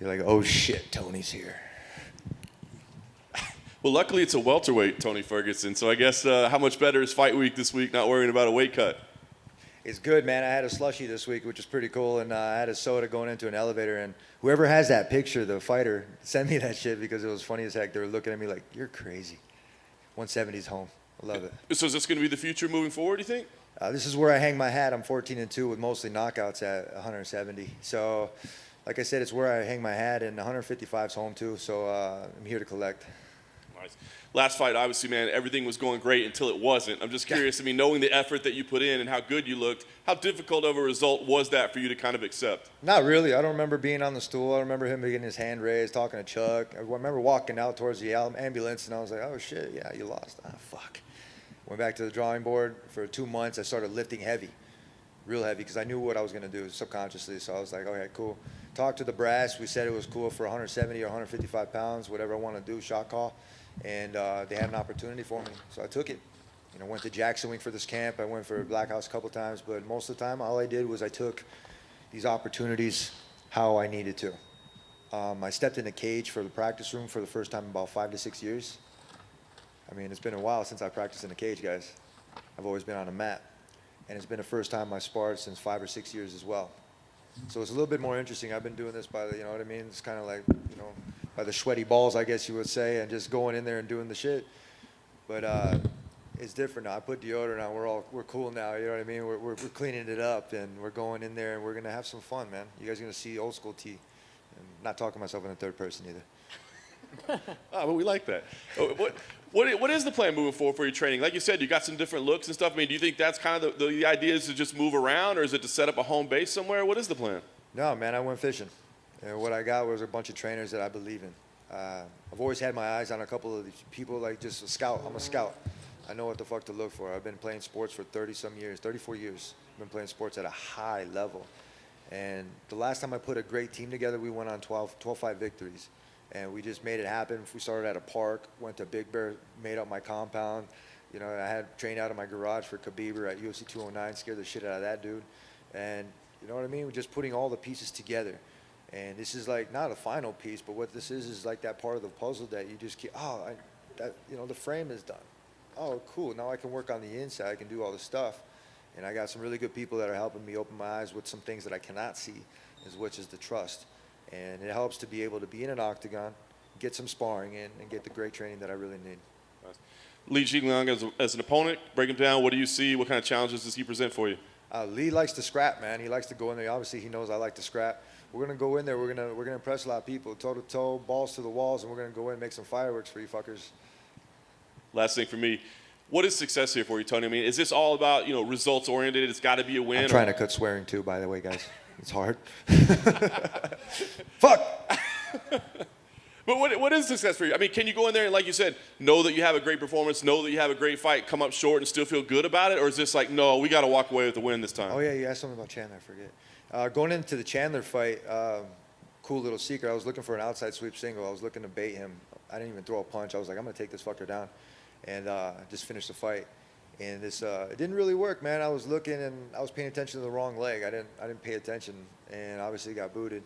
you're like, oh shit, Tony's here. Well, luckily it's a welterweight, Tony Ferguson. So I guess how much better is fight week this week, not worrying about a weight cut? It's good, man. I had a slushie this week, which is pretty cool, and I had a soda going into an elevator, and whoever has that picture, the fighter, send me that shit because it was funny as heck. They were looking at me like, you're crazy. 170's home. I love it. So is this going to be the future moving forward, do you think? This is where I hang my hat. I'm 14-2 with mostly knockouts at 170. So, like I said, it's where I hang my hat, and 155's home too, so I'm here to collect. Nice. Last fight, obviously, man, everything was going great until it wasn't. I'm just curious, I mean, knowing the effort that you put in and how good you looked, how difficult of a result was that for you to kind of accept? Not really. I don't remember being on the stool. I remember him getting his hand raised, talking to Chuck. I remember walking out towards the ambulance, and I was like, oh, shit, yeah, you lost. Ah, fuck. Went back to the drawing board. For 2 months, I started lifting heavy, real heavy, because I knew what I was going to do subconsciously. So I was like, okay, cool. Talked to the brass. We said it was cool for 170 or 155 pounds, whatever I want to do, shot call. And they had an opportunity for me, so I took it. You know, went to Jackson Wing for this camp. I went for Black House a couple times, but most of the time, all I did was I took these opportunities how I needed to. I stepped in the cage for the practice room for the first time in about 5 to 6 years. I mean, it's been a while since I practiced in the cage, guys. I've always been on a mat, and it's been the first time I sparred since 5 or 6 years as well. So it's a little bit more interesting. I've been doing this by the, you know what I mean? It's kind of like, you know, by the sweaty balls, I guess you would say, and just going in there and doing the shit. But it's different now. I put deodorant on. We're cool now. You know what I mean? We're cleaning it up, and we're going in there, and we're gonna have some fun, man. You guys are gonna see old school T. I'm not talking myself in the third person either. But we like that. What is the plan moving forward for your training? Like you said, you got some different looks and stuff. I mean, do you think that's kind of the idea is to just move around, or is it to set up a home base somewhere? What is the plan? No, man, I went fishing. And what I got was a bunch of trainers that I believe in. I've always had my eyes on a couple of these people, like just a scout. I'm a scout. I know what the fuck to look for. I've been playing sports for 30-some years, 34 years. I've been playing sports at a high level. And the last time I put a great team together, we went on 12-5 victories. And we just made it happen. We started at a park, went to Big Bear, made up my compound. You know, I had trained out of my garage for Khabib at UFC 209, scared the shit out of that dude. And you know what I mean? We're just putting all the pieces together. And this is like not a final piece, but what this is like that part of the puzzle that you just keep, you know, the frame is done. Oh, cool. Now I can work on the inside. I can do all this stuff. And I got some really good people that are helping me open my eyes with some things that I cannot see, which is the trust. And it helps to be able to be in an octagon, get some sparring in, and get the great training that I really need. Li Jingliang as an opponent, break him down. What do you see? What kind of challenges does he present for you? Lee likes to scrap, man. He likes to go in there. Obviously, he knows I like to scrap. We're gonna go in there. We're gonna impress a lot of people, toe to toe, balls to the walls, and we're gonna go in and make some fireworks for you fuckers. Last thing for me, what is success here for you, Tony? I mean, is this all about, you know, results oriented? It's got to be a win. I'm trying to cut swearing too, by the way, guys. It's hard. Fuck. But what is success for you? I mean, can you go in there and, like you said, know that you have a great performance, know that you have a great fight, come up short and still feel good about it? Or is this like, no, we got to walk away with the win this time? Oh, yeah, you asked something about Chandler, I forget. Going into the Chandler fight, cool little secret. I was looking for an outside sweep single. I was looking to bait him. I didn't even throw a punch. I was like, I'm going to take this fucker down and just finish the fight. And this, it didn't really work, man. I was looking and I was paying attention to the wrong leg. I didn't pay attention and obviously got booted.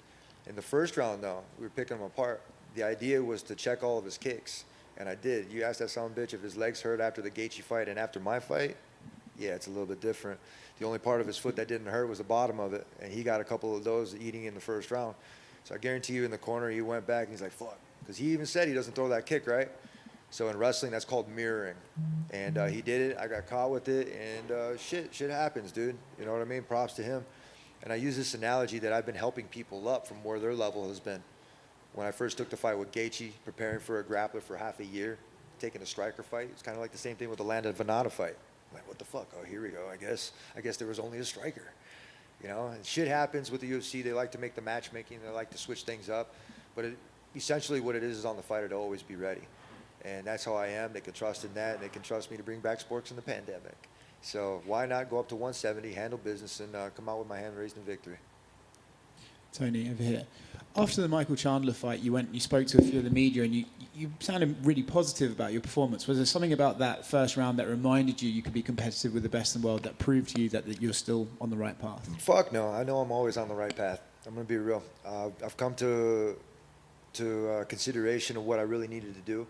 In the first round, though, we were picking him apart. The idea was to check all of his kicks, and I did. You asked that son of a bitch if his legs hurt after the Gaethje fight and after my fight. Yeah, it's a little bit different. The only part of his foot that didn't hurt was the bottom of it, and he got a couple of those eating in the first round. So I guarantee you in the corner, he went back, and he's like, fuck. Because he even said he doesn't throw that kick, right? So in wrestling, that's called mirroring. And he did it. I got caught with it, and shit happens, dude. You know what I mean? Props to him. And I use this analogy that I've been helping people up from where their level has been. When I first took the fight with Gaethje, preparing for a grappler for half a year, taking a striker fight, it's kind of like the same thing with the Landon Venata fight. I'm like, what the fuck? Oh, here we go. I guess there was only a striker. You know, and shit happens with the UFC. They like to make the matchmaking. They like to switch things up. But essentially what it is on the fighter to always be ready. And that's how I am. They can trust in that, and they can trust me to bring back sports in the pandemic. So why not go up to 170, handle business, and come out with my hand raised in victory? Tony, over here. After the Michael Chandler fight, you spoke to a few of the media, and you sounded really positive about your performance. Was there something about that first round that reminded you could be competitive with the best in the world, that proved to you that you're still on the right path? Fuck no. I know I'm always on the right path. I'm going to be real. I've come to consideration of what I really needed to do.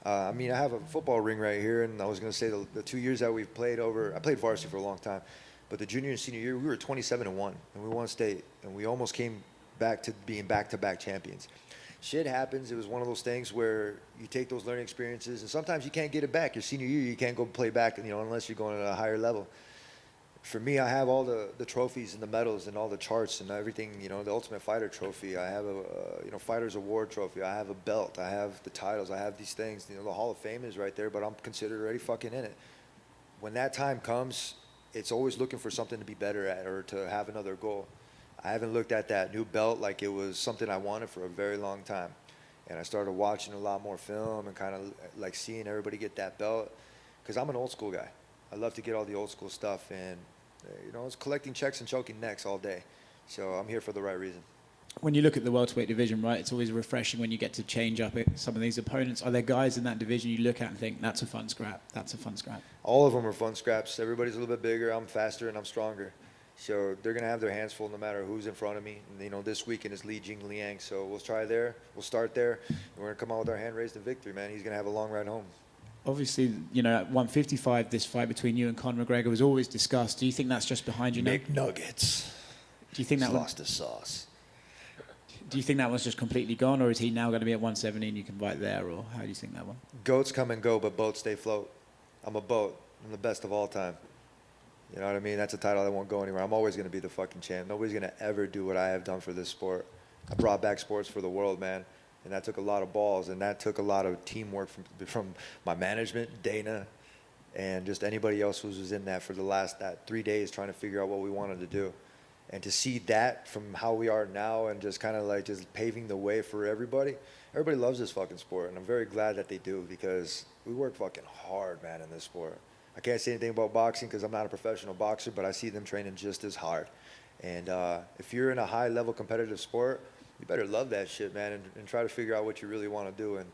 I mean, I have a football ring right here, and I was going to say the 2 years that we've played I played varsity for a long time, but the junior and senior year, we were 27-1, and we won state, and we almost came back to being back-to-back champions. Shit happens. It was one of those things where you take those learning experiences, and sometimes you can't get it back. Your senior year, you can't go play back, unless you're going at a higher level. For me, I have all the trophies and the medals and all the charts and everything, the Ultimate Fighter trophy. I have a Fighter's Award trophy. I have a belt. I have the titles. I have these things. The Hall of Fame is right there, but I'm considered already fucking in it. When that time comes, it's always looking for something to be better at or to have another goal. I haven't looked at that new belt like it was something I wanted for a very long time. And I started watching a lot more film and kind of like seeing everybody get that belt, because I'm an old school guy. I love to get all the old school stuff, and it's collecting checks and choking necks all day. So I'm here for the right reason. When you look at the welterweight division, right, it's always refreshing when you get to change up some of these opponents. Are there guys in that division you look at and think, that's a fun scrap, that's a fun scrap? All of them are fun scraps. Everybody's a little bit bigger. I'm faster and I'm stronger. So they're going to have their hands full no matter who's in front of me. And, this weekend is Li Jing Liang. So we'll try there. We'll start there. And we're going to come out with our hand raised in victory, man. He's going to have a long ride home. Obviously, at 155, this fight between you and Conor McGregor was always discussed. Do you think that's just behind you now? McNuggets. Do you think that lost his sauce? Do you think that one's just completely gone, or is he now going to be at 170 and you can fight there, or how do you think that one? Goats come and go, but boats stay float. I'm a boat. I'm the best of all time. You know what I mean? That's a title that won't go anywhere. I'm always going to be the fucking champ. Nobody's going to ever do what I have done for this sport. I brought back sports for the world, man. And that took a lot of balls, and that took a lot of teamwork from my management, Dana, and just anybody else who was in that for the last 3 days trying to figure out what we wanted to do. And to see that from how we are now and just kind of like just paving the way for everybody. Everybody loves this fucking sport, and I'm very glad that they do, because we work fucking hard, man, in this sport. I can't say anything about boxing because I'm not a professional boxer, but I see them training just as hard. And if you're in a high-level competitive sport, you better love that shit, man, and try to figure out what you really want to do. And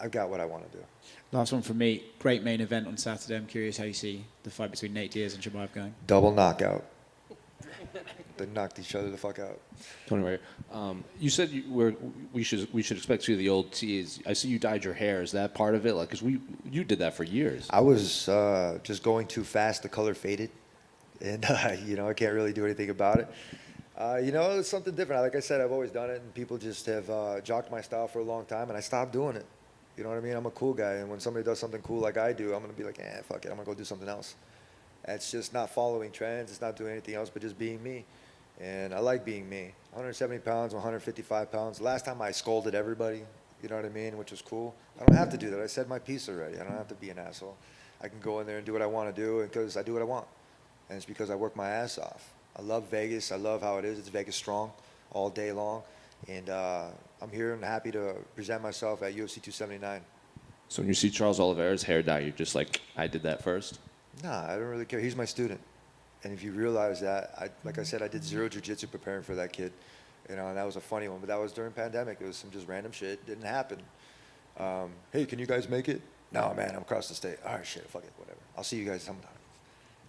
I've got what I want to do. Last one from me. Great main event on Saturday. I'm curious how you see the fight between Nate Diaz and CHIMAEV going. Double knockout. They knocked each other the fuck out. Tony Ray, you said we should expect you the old tease. I see you dyed your hair. Is that part of it? Like, because you did that for years. I was just going too fast. The color faded, and I can't really do anything about it. It's something different. Like I said, I've always done it, and people just have jocked my style for a long time, and I stopped doing it. You know what I mean? I'm a cool guy, and when somebody does something cool like I do, I'm going to be like, fuck it, I'm going to go do something else. It's just not following trends. It's not doing anything else but just being me. And I like being me. 170 pounds, 155 pounds. Last time I scolded everybody, you know what I mean, which was cool. I don't have to do that. I said my piece already. I don't have to be an asshole. I can go in there and do what I want to do because I do what I want. And it's because I work my ass off. I love Vegas. I love how it is. It's Vegas strong all day long. And I'm here and happy to present myself at UFC 279. So when you see Charles Oliveira's hair dye, you're just like, I did that first? Nah, I don't really care. He's my student. And if you realize that, like I said, I did zero jiu-jitsu preparing for that kid. And that was a funny one. But that was during pandemic. It was some just random shit. Didn't happen. Hey, can you guys make it? No, man, I'm across the state. All right, shit, fuck it, whatever. I'll see you guys sometime.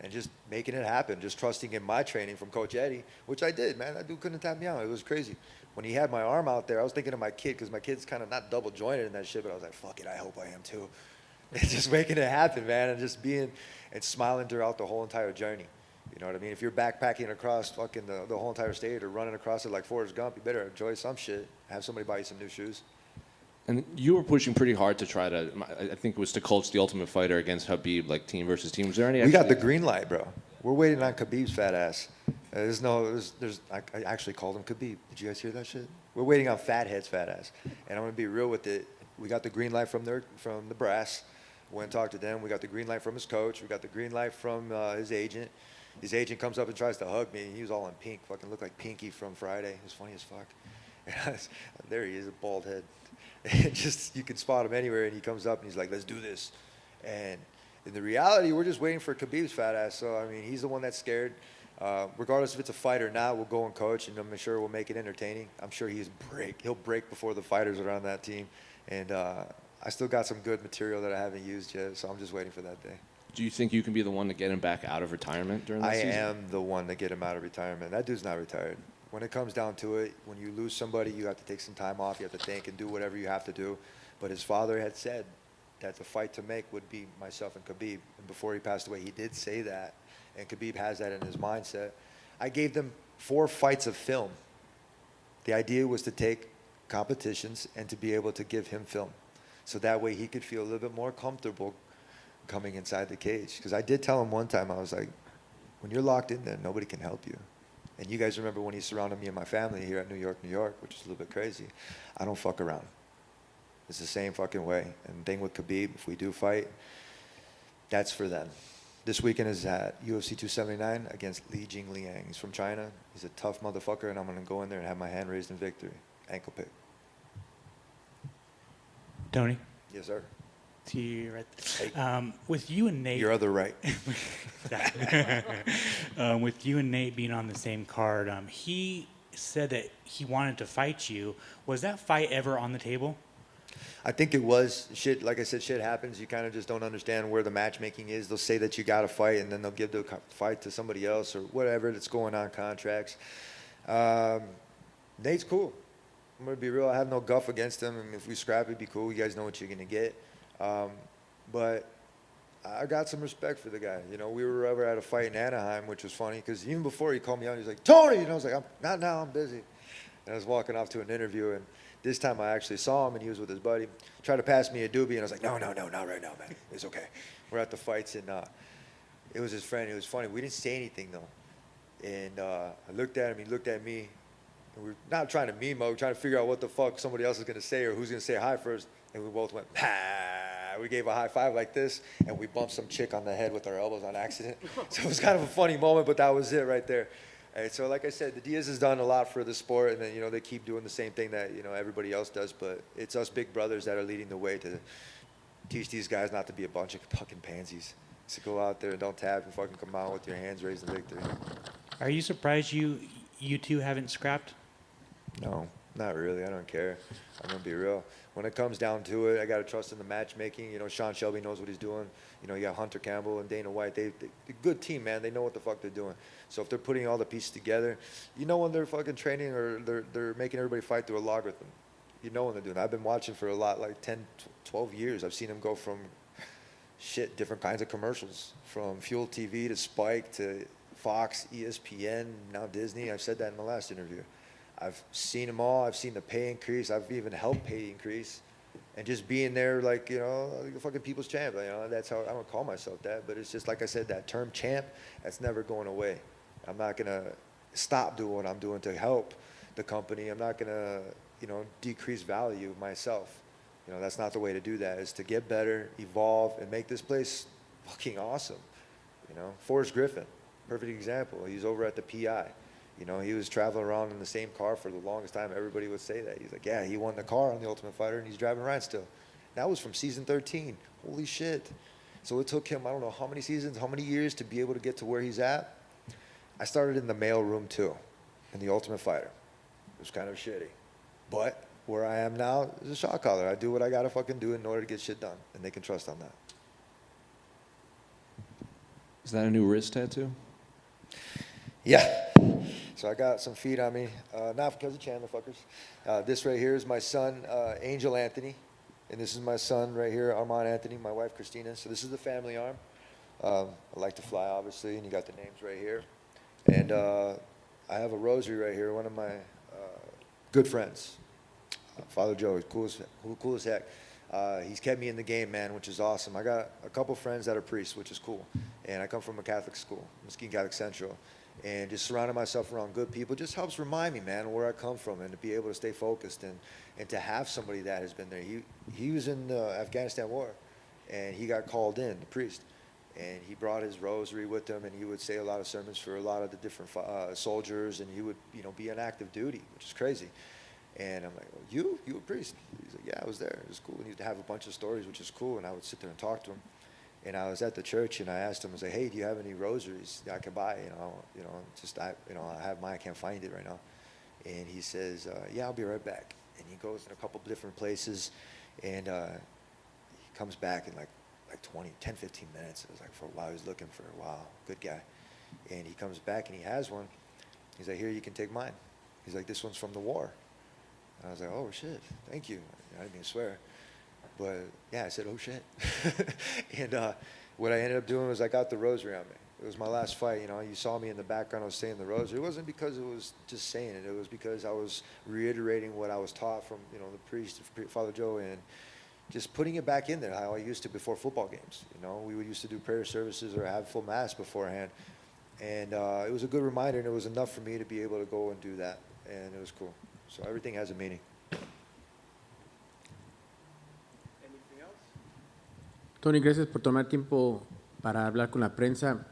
And just making it happen, just trusting in my training from Coach Eddie, which I did, man. That dude couldn't tap me out. It was crazy. When he had my arm out there, I was thinking of my kid, because my kid's kind of not double jointed in that shit, but I was like, fuck it, I hope I am too. And just making it happen, man, and just being and smiling throughout the whole entire journey. You know what I mean? If you're backpacking across fucking the whole entire state or running across it like Forrest Gump, you better enjoy some shit. Have somebody buy you some new shoes. And you were pushing pretty hard to try to, I think it was to coach the Ultimate Fighter against Khabib, like team versus team. Was there any? We got the green light, bro. We're waiting on Khabib's fat ass. I actually called him Khabib. Did you guys hear that shit? We're waiting on Fathead's fat ass. And I'm going to be real with it. We got the green light from the brass. Went and talked to them. We got the green light from his coach. We got the green light from his agent. His agent comes up and tries to hug me. He was all in pink. Fucking looked like Pinky from Friday. It was funny as fuck. There he is, a bald head. And just, you can spot him anywhere, and he comes up and he's like, let's do this. And in the reality, we're just waiting for Khabib's fat ass. So, I mean, he's the one that's scared. Regardless if it's a fight or not, we'll go and coach, and I'm sure we'll make it entertaining. I'm sure he'll break before the fighters are on that team. And I still got some good material that I haven't used yet, so I'm just waiting for that day. Do you think you can be the one to get him back out of retirement during the season? I am the one to get him out of retirement. That dude's not retired. when it comes down to it, when you lose somebody, you have to take some time off. You have to think and do whatever you have to do. But his father had said that the fight to make would be myself and Khabib. And before he passed away, he did say that. And Khabib has that in his mindset. I gave them 4 fights of film. The idea was to take competitions and to be able to give him film. So that way he could feel a little bit more comfortable coming inside the cage. Because I did tell him one time, I was like, when you're locked in there, nobody can help you. And you guys remember when he surrounded me and my family here at New York, which is a little bit crazy. I don't fuck around. It's the same fucking way. And the thing with Khabib, if we do fight, that's for them. This weekend is at UFC 279 against Li Jingliang. He's from China. He's a tough motherfucker, and I'm going to go in there and have my hand raised in victory. Ankle pick. Tony, Yes, sir. to you right Hey. with you and Nate. Your other right. With you and Nate being on the same card, he said that he wanted to fight you. Was that fight ever on the table? I think it was. Shit, like I said, shit happens. You kind of just don't understand where the matchmaking is. They'll say that you got to fight, and then they'll give the fight to somebody else or whatever that's going on contracts. Nate's cool. I'm going to be real. I have no guff against him. I mean, if we scrap, it'd be cool. You guys know what you're going to get. But I got some respect for the guy. You know, we were ever at a fight in Anaheim, which was funny because even before he called me out, he was like, Tony! And I was like, not now, I'm busy. And I was walking off to an interview, and this time I actually saw him, and he was with his buddy. Tried to pass me a doobie, and I was like, no, not right now, man. It's okay. We're at the fights, and it was his friend. It was funny. We didn't say anything, though. And I looked at him, he looked at me. And we were not trying to meme, we were trying to figure out what the fuck somebody else is going to say or who's going to say hi first. And we both went, we gave a high five like this, and we bumped some chick on the head with our elbows on accident. So it was kind of a funny moment, but that was it right there. And so like I said, the DIAZ has done a lot for the sport, and then, you know, they keep doing the same thing that, you know, everybody else does, but it's us big brothers that are leading the way to teach these guys not to be a bunch of fucking pansies. To go out there and don't tap and fucking come out with your hands raised in victory. Are you surprised you two haven't scrapped? No, not really. I don't care. I'm going to be real. When it comes down to it, I got to trust in the matchmaking. You know, Sean Shelby knows what he's doing. You know, you got Hunter Campbell and Dana White. They're a good team, man. They know what the fuck they're doing. So if they're putting all the pieces together, you know when they're fucking training or they're making everybody fight through a logarithm. You know when they're doing it. I've been watching for a lot, like 10, 12 years. I've seen them go from different kinds of commercials, from Fuel TV to Spike to Fox, ESPN, now Disney. I've said that in my last interview. I've seen them all. I've seen the pay increase. I've even helped pay increase. And just being there, like, you know, like a fucking people's champ. You know, that's how I don't call myself that. But it's just, like I said, that term champ, that's never going away. I'm not going to stop doing what I'm doing to help the company. I'm not going to, you know, decrease value myself. You know, that's not the way to do that, is to get better, evolve, and make this place fucking awesome. You know, Forrest Griffin, perfect example. He's over at the PI. You know, he was traveling around in the same car for the longest time. Everybody would say that. He's like, yeah, he won the car on The Ultimate Fighter, and he's driving around still. That was from season 13. Holy shit. So it took him, I don't know how many seasons, how many years to be able to get to where he's at. I started in the mail room, too, in The Ultimate Fighter. It was kind of shitty. But where I am now is a shot caller. I do what I got to fucking do in order to get shit done, and they can trust on that. Is that a new wrist tattoo? Yeah. So I got some feet on me, not because of Chandler fuckers. This right here is my son, Angel Anthony, and this is my son right here, Armand Anthony, my wife, Christina. So this is the family arm. I like to fly, obviously, and you got the names right here. And I have a rosary right here, one of my good friends, Father Joe. He's cool as heck. He's kept me in the game, man, which is awesome. I got a couple friends that are priests, which is cool. And I come from a Catholic school, Mesquite Catholic Central. And just surrounding myself around good people just helps remind me, man, where I come from, and to be able to stay focused and to have somebody that has been there. He was in the Afghanistan war, and he got called in, the priest. And he brought his rosary with him, and he would say a lot of sermons for a lot of the different soldiers, and he would, you know, be on active duty, which is crazy. And I'm like, well, you a priest? He's like, yeah, I was there. It was cool. And he'd have a bunch of stories, which is cool. And I would sit there and talk to him. And I was at the church, and I asked him, I was like, hey, do you have any rosaries that I can buy? I have mine. I can't find it right now. And he says, yeah, I'll be right back. And he goes in a couple different places, and he comes back in like 10, 15 minutes. It was like for a while. He was looking for a while. Good guy. And he comes back, and he has one. He's like, here, you can take mine. He's like, this one's from the war. And I was like, oh shit, thank you. I didn't mean to swear. But yeah, I said, oh shit. And what I ended up doing was I got the rosary on me. It was my last fight, you know. You saw me in the background, I was saying the rosary. It wasn't because it was just saying it. It was because I was reiterating what I was taught from, you know, the priest, Father Joe, and just putting it back in there how I used to before football games. You know, we used to do prayer services or have full mass beforehand. And it was a good reminder, and it was enough for me to be able to go and do that. And it was cool. So everything has a meaning. Tony, gracias por tomar tiempo para hablar con la prensa.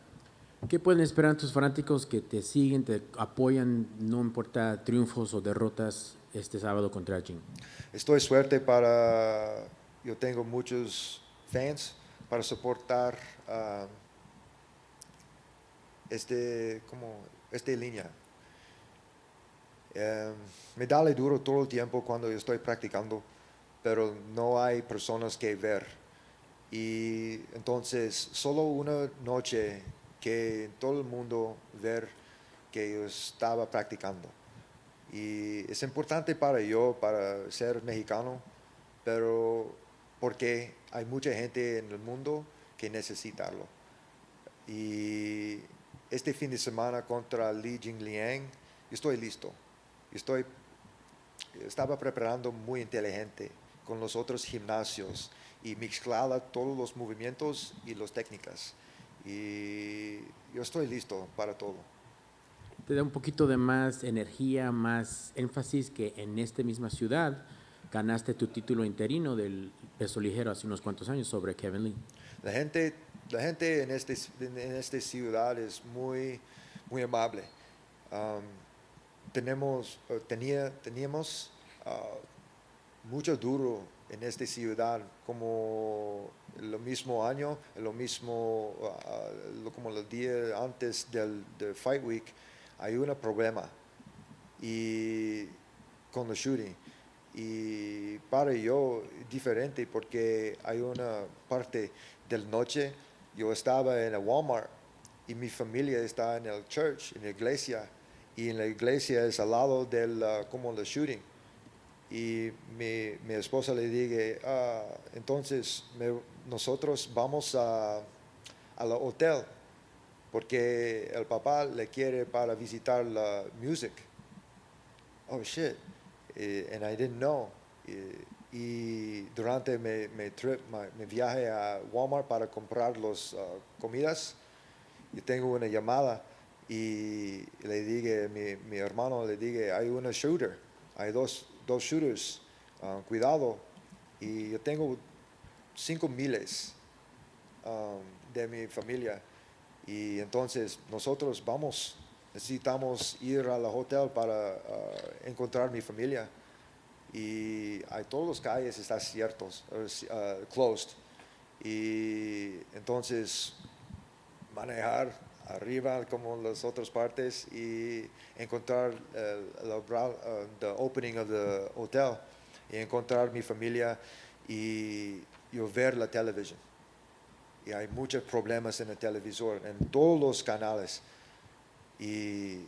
¿Qué pueden esperar tus fanáticos que te siguen, te apoyan, no importa triunfos o derrotas este sábado contra Jim? Estoy suerte para, yo tengo muchos fans para soportar esta línea. Me da duro todo el tiempo cuando yo estoy practicando, pero no hay personas que ver. Y entonces solo una noche que todo el mundo ver que yo estaba practicando. Y es importante para yo, para ser mexicano, pero porque hay mucha gente en el mundo que necesitarlo. Y este fin de semana contra Li Jingliang, yo estoy listo. Estaba preparando muy inteligente con los otros gimnasios y mezclaba todos los movimientos y las técnicas. Y yo estoy listo para todo. Te da un poquito de más energía, más énfasis que en esta misma ciudad ganaste tu título interino del peso ligero hace unos cuantos años sobre Kevin Lee. La gente en esta ciudad es muy, muy amable. Teníamos mucho duro en esta ciudad, como el mismo año, como el día antes del Fight Week, hay un problema y con el shooting. Y para yo diferente porque hay una parte del noche, yo estaba en el Walmart y mi familia está en el church, en la iglesia, y en la iglesia es al lado del como el shooting. Y mi esposa le dije, entonces nosotros vamos al hotel porque el papá le quiere para visitar la music. Oh shit, and I didn't know. Y durante mi viaje a Walmart para comprar las comidas, yo tengo una llamada y le dije, mi hermano le dije, hay una shooter, hay dos shooters, cuidado. Y yo tengo 5 miles de mi familia. Y entonces nosotros necesitamos ir al hotel para encontrar mi familia. Y hay todas las calles están ciertos, closed. Y entonces manejar arriba como las otras partes y encontrar the opening of the hotel y encontrar mi familia y yo ver la televisión. Y hay muchos problemas en el televisor, en todos los canales. Y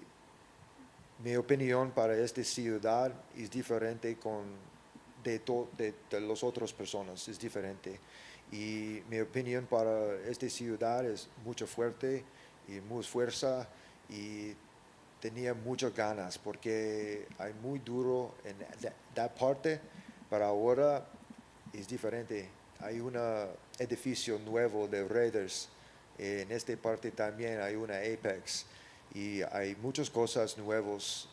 mi opinión para esta ciudad es diferente de las otras personas, es diferente. Y mi opinión para esta ciudad es mucho fuerte y mucha fuerza y tenía muchas ganas porque hay muy duro en esa parte, pero ahora es diferente. Hay un edificio nuevo de Raiders, en esta parte también hay una Apex y hay muchas cosas nuevas.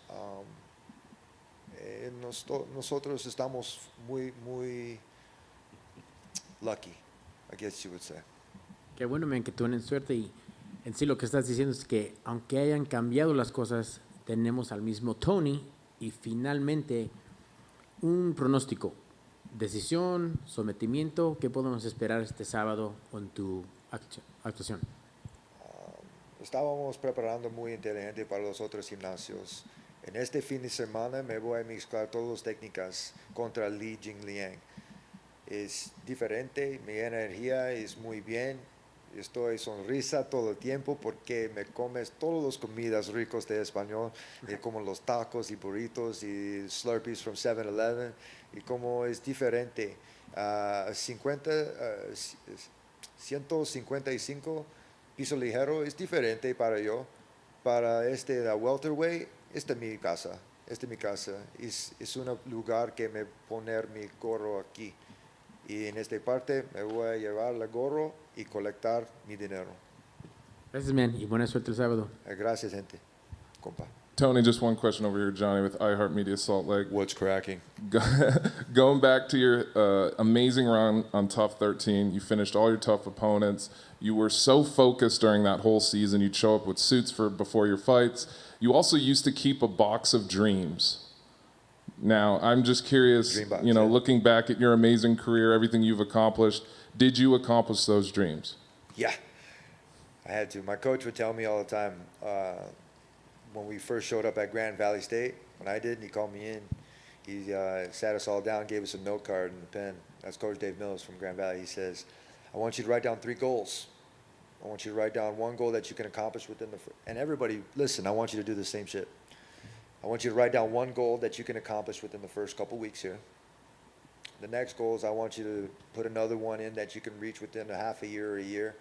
Nosotros estamos muy, muy lucky, I guess you would say. Qué bueno, man, que tienen suerte y en sí lo que estás diciendo es que aunque hayan cambiado las cosas, tenemos al mismo Tony y finalmente un pronóstico, decisión, sometimiento, ¿qué podemos esperar este sábado con tu actuación? Estábamos preparando muy inteligente para los otros gimnasios. En este fin de semana me voy a mezclar todas las técnicas contra Li Jingliang. Es diferente, mi energía es muy bien. Estoy sonrisa todo el tiempo porque me comes todas las comidas ricos de español, como los tacos y burritos y Slurpees from 7-Eleven, y como es diferente. 155 piso ligero es diferente para yo. Para la welterweight, esta es mi casa. Esta es mi casa. Es un lugar que me poner mi gorro aquí. Y en esta parte me voy a llevar el gorro y colectar mi dinero. Gracias, man, y buena suerte el sábado. Gracias, gente. Compa. Tony, just one question over here, Johnny, with iHeartMedia Salt Lake. What's cracking? Going back to your amazing run on Tough 13, you finished all your tough opponents. You were so focused during that whole season. You'd show up with suits before your fights. You also used to keep a box of dreams. Now, I'm just curious, Dream box, looking back at your amazing career, everything you've accomplished, did you accomplish those dreams? Yeah, I had to. My coach would tell me all the time, when we first showed up at Grand Valley State, when I did, he called me in. He sat us all down, gave us a note card and a pen. That's Coach Dave Mills from Grand Valley. He says, I want you to write down 3 goals. I want you to write down 1 goal that you can accomplish within and everybody, listen, I want you to do the same shit. I want you to write down 1 goal that you can accomplish within the first couple weeks here. The next goal is I want you to put another one in that you can reach within a half a year or a year.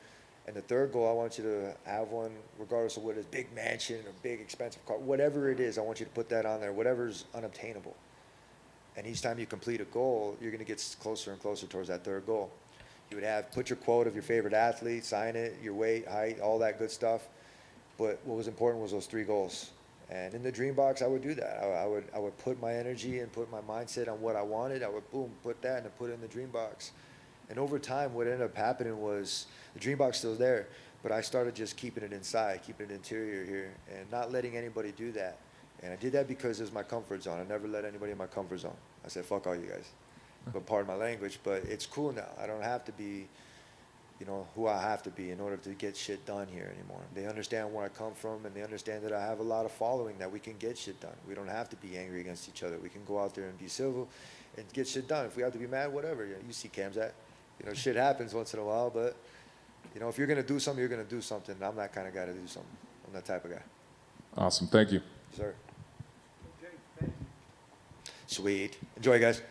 And the third goal, I want you to have one, regardless of what it is, big mansion or big expensive car, whatever it is, I want you to put that on there, whatever's unobtainable. And each time you complete a goal, you're going to get closer and closer towards that third goal. You would put your quote of your favorite athlete, sign it, your weight, height, all that good stuff. But what was important was those 3 goals. And in the dream box, I would do that. I would put my energy and put my mindset on what I wanted. I would, boom, put that and put it in the dream box. And over time, what ended up happening was the dream box still there, but I started just keeping it inside, keeping it interior here, and not letting anybody do that. And I did that because it was my comfort zone. I never let anybody in my comfort zone. I said, fuck all you guys. But pardon my language, but it's cool now. I don't have to be, who I have to be in order to get shit done here anymore. They understand where I come from, and they understand that I have a lot of following, that we can get shit done. We don't have to be angry against each other. We can go out there and be civil and get shit done. If we have to be mad, whatever. You see Cam's at. Shit happens once in a while, but, if you're going to do something, you're going to do something. I'm that kind of guy to do something. I'm that type of guy. Awesome. Thank you. Sir. Sweet. Enjoy, guys.